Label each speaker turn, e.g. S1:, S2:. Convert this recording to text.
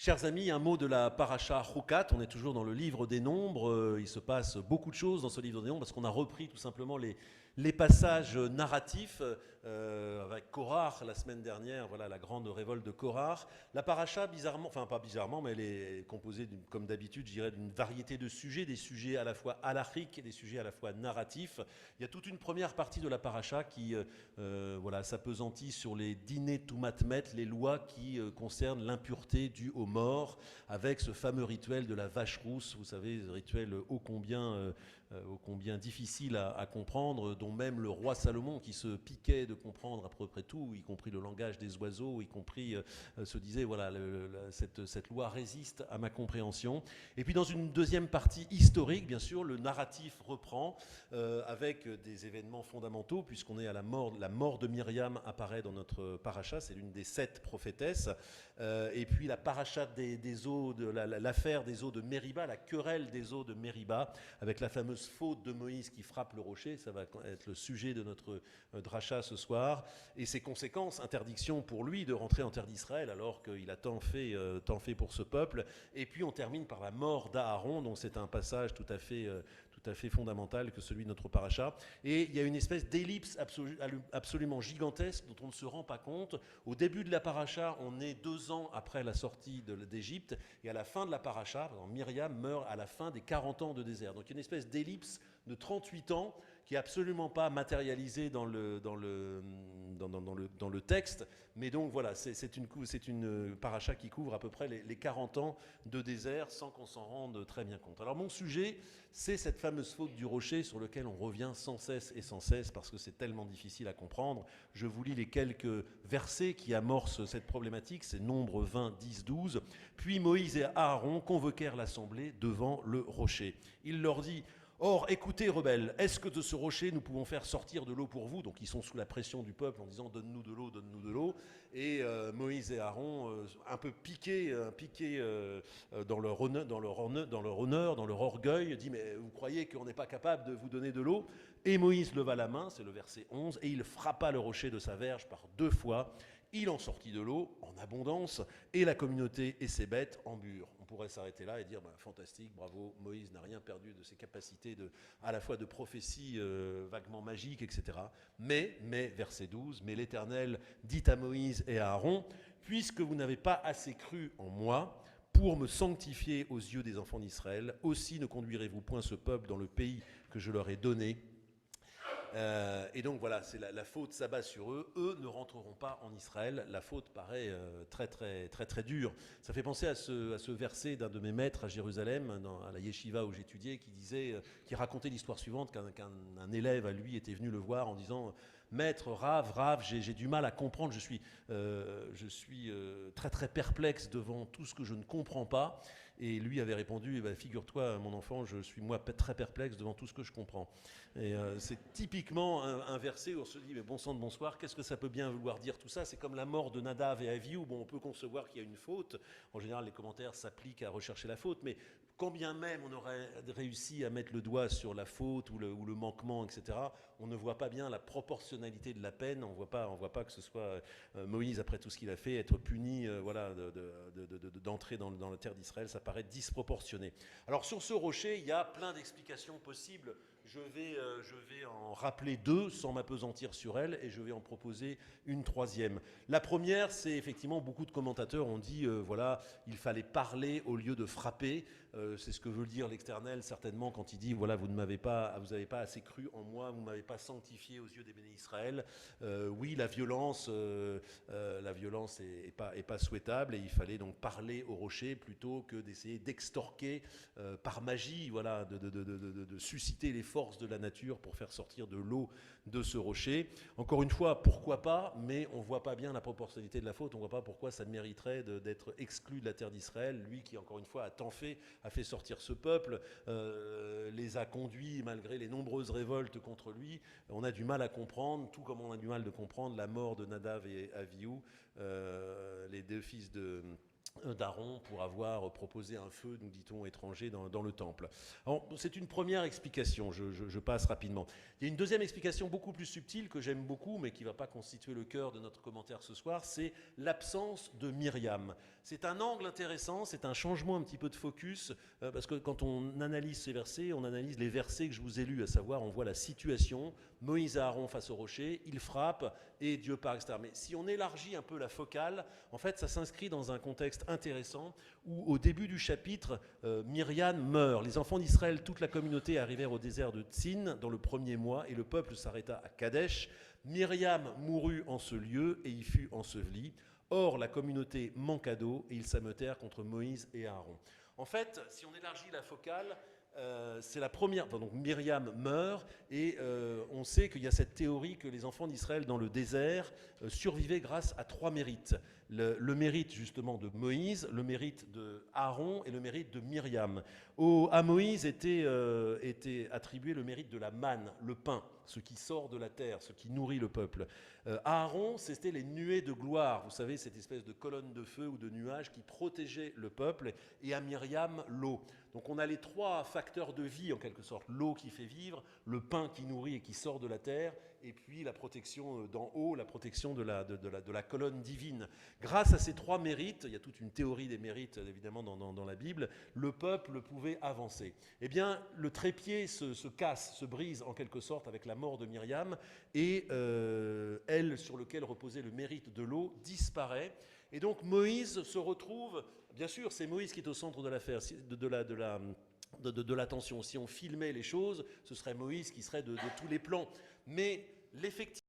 S1: Chers amis, un mot de la paracha Chukat. On est toujours dans le livre des nombres. Il se passe beaucoup de choses dans ce livre des nombres parce qu'on a repris tout simplement les passages narratifs avec Korach la semaine dernière. Voilà la grande révolte de Korach. La paracha, bizarrement, enfin pas bizarrement, mais elle est composée, comme d'habitude, je dirais, d'une variété de sujets, des sujets à la fois halachiques et des sujets à la fois narratifs. Il y a toute une première partie de la paracha qui voilà, s'appesantit sur les dîners tumatmet, les lois qui concernent l'impureté due aux morts, avec ce fameux rituel de la vache rousse, vous savez, rituel ô combien difficile à comprendre, dont même le roi Salomon, qui se piquait de comprendre à peu près tout, y compris le langage des oiseaux, y compris se disait, voilà, cette loi résiste à ma compréhension. Et puis dans une deuxième partie historique, bien sûr, le narratif reprend avec des événements fondamentaux, puisqu'on est à la mort de Myriam apparaît dans notre paracha, c'est l'une des 7 prophétesses, et puis la paracha des eaux, l'affaire des eaux de Mériba, la querelle des eaux de Mériba, avec la fameuse faute de Moïse qui frappe le rocher, ça va être le sujet de notre dracha ce soir, et ses conséquences, interdiction pour lui de rentrer en terre d'Israël alors qu'il a tant fait pour ce peuple, et puis on termine par la mort d'Aaron, donc c'est un passage tout à fait fondamental que celui de notre paracha. Et il y a une espèce d'ellipse absolument gigantesque dont on ne se rend pas compte. Au début de la paracha, on est 2 ans après la sortie d'Égypte, et à la fin de la paracha, Myriam meurt à la fin des 40 ans de désert. Donc il y a une espèce d'ellipse de 38 ans qui est absolument pas matérialisée dans le texte, mais donc voilà, c'est une paracha qui couvre à peu près les 40 ans de désert sans qu'on s'en rende très bien compte. Alors mon sujet, c'est cette fameuse faute du rocher sur lequel on revient sans cesse et sans cesse parce que c'est tellement difficile à comprendre. Je vous lis les quelques versets qui amorcent cette problématique, c'est Nombres 20, 10, 12. Puis Moïse et Aaron convoquèrent l'assemblée devant le rocher. Il leur dit: Or, écoutez, rebelles, est-ce que de ce rocher nous pouvons faire sortir de l'eau pour vous? Donc ils sont sous la pression du peuple en disant donne-nous de l'eau, donne-nous de l'eau. Et Moïse et Aaron, un peu piqués dans leur honneur, dans leur orgueil, dit mais vous croyez qu'on n'est pas capable de vous donner de l'eau? Et Moïse leva la main, c'est le verset 11, et il frappa le rocher de sa verge par 2 fois. Il en sortit de l'eau en abondance, et la communauté et ses bêtes en burent. On pourrait s'arrêter là et dire fantastique, bravo, Moïse n'a rien perdu de ses capacités à la fois de prophétie vaguement magique, etc. Mais, verset 12, mais l'Éternel dit à Moïse et à Aaron: puisque vous n'avez pas assez cru en moi pour me sanctifier aux yeux des enfants d'Israël, aussi ne conduirez-vous point ce peuple dans le pays que je leur ai donné. Et donc voilà, c'est la faute s'abat sur eux. Eux ne rentreront pas en Israël. La faute paraît très dure. Ça fait penser à ce verset d'un de mes maîtres à Jérusalem, à la yeshiva où j'étudiais, qui racontait l'histoire suivante, qu'un élève à lui était venu le voir en disant: Maître, Rav, j'ai du mal à comprendre, je suis très perplexe devant tout ce que je ne comprends pas. Et lui avait répondu: eh ben, figure-toi, mon enfant, je suis moi très perplexe devant tout ce que je comprends. Et c'est typiquement un verset où on se dit: mais bon sang de bonsoir, qu'est-ce que ça peut bien vouloir dire tout ça? C'est comme la mort de Nadav et Avihu. Bon, on peut concevoir qu'il y a une faute. En général, les commentaires s'appliquent à rechercher la faute, mais quand bien même on aurait réussi à mettre le doigt sur la faute ou le manquement, etc., on ne voit pas bien la proportionnalité de la peine. On voit pas que ce soit Moïse, après tout ce qu'il a fait, être puni d'entrer dans la terre d'Israël. Ça paraît disproportionné. Alors sur ce rocher, il y a plein d'explications possibles. Je vais en rappeler 2 sans m'apesantir sur elles, et je vais en proposer une 3e. La première, c'est effectivement, beaucoup de commentateurs ont dit voilà, il fallait parler au lieu de frapper. C'est ce que veut dire l'Éternel certainement quand il dit voilà, vous n'avez pas assez cru en moi, vous ne m'avez pas sanctifié aux yeux des bénis Israël. Oui, la violence est pas souhaitable, et il fallait donc parler au rocher plutôt que d'essayer d'extorquer par magie, voilà, de susciter les forces de la nature pour faire sortir de l'eau de ce rocher. Encore une fois, pourquoi pas, mais on ne voit pas bien la proportionnalité de la faute, on ne voit pas pourquoi ça mériterait d'être exclu de la terre d'Israël, lui qui, encore une fois, a fait sortir ce peuple, les a conduits malgré les nombreuses révoltes contre lui. On a du mal à comprendre, tout comme on a du mal de comprendre la mort de Nadav et Avihu, les 2 fils d'Aaron, pour avoir proposé un feu, nous dit-on, étranger dans le temple. Alors, c'est une première explication, je passe rapidement. Il y a une deuxième explication beaucoup plus subtile que j'aime beaucoup, mais qui ne va pas constituer le cœur de notre commentaire ce soir, c'est l'absence de Myriam. C'est un angle intéressant, c'est un changement un petit peu de focus, parce que quand on analyse ces versets, on analyse les versets que je vous ai lus, à savoir on voit la situation, Moïse et Aaron face au rocher, ils frappent et Dieu part, etc. Mais si on élargit un peu la focale, en fait ça s'inscrit dans un contexte intéressant où au début du chapitre, Myriam meurt. Les enfants d'Israël, toute la communauté arrivèrent au désert de Tsin dans le premier mois et le peuple s'arrêta à Kadesh. Myriam mourut en ce lieu et y fut ensevelie. Or, la communauté manqua d'eau et ils s'ameutèrent contre Moïse et Aaron. En fait, si on élargit la focale, c'est la première. Enfin, donc Myriam meurt et on sait qu'il y a cette théorie que les enfants d'Israël dans le désert survivaient grâce à 3 mérites. Le mérite justement de Moïse, le mérite de Aaron et le mérite de Myriam. À Moïse était attribué le mérite de la manne, le pain, ce qui sort de la terre, ce qui nourrit le peuple. À Aaron, c'était les nuées de gloire, vous savez, cette espèce de colonne de feu ou de nuages qui protégeait le peuple, et à Myriam, l'eau. Donc on a les 3 facteurs de vie en quelque sorte, l'eau qui fait vivre, le pain qui nourrit et qui sort de la terre, et puis la protection d'en haut, la protection de la colonne divine. Grâce à ces 3 mérites, il y a toute une théorie des mérites évidemment dans la Bible, le peuple pouvait avancer. Eh bien, le trépied se casse, se brise en quelque sorte avec la mort de Myriam, et elle, sur lequel reposait le mérite de l'eau, disparaît. Et donc Moïse se retrouve, bien sûr c'est Moïse qui est au centre de l'affaire, de l'attention. Si on filmait les choses, ce serait Moïse qui serait de tous les plans. Mais l'effectivité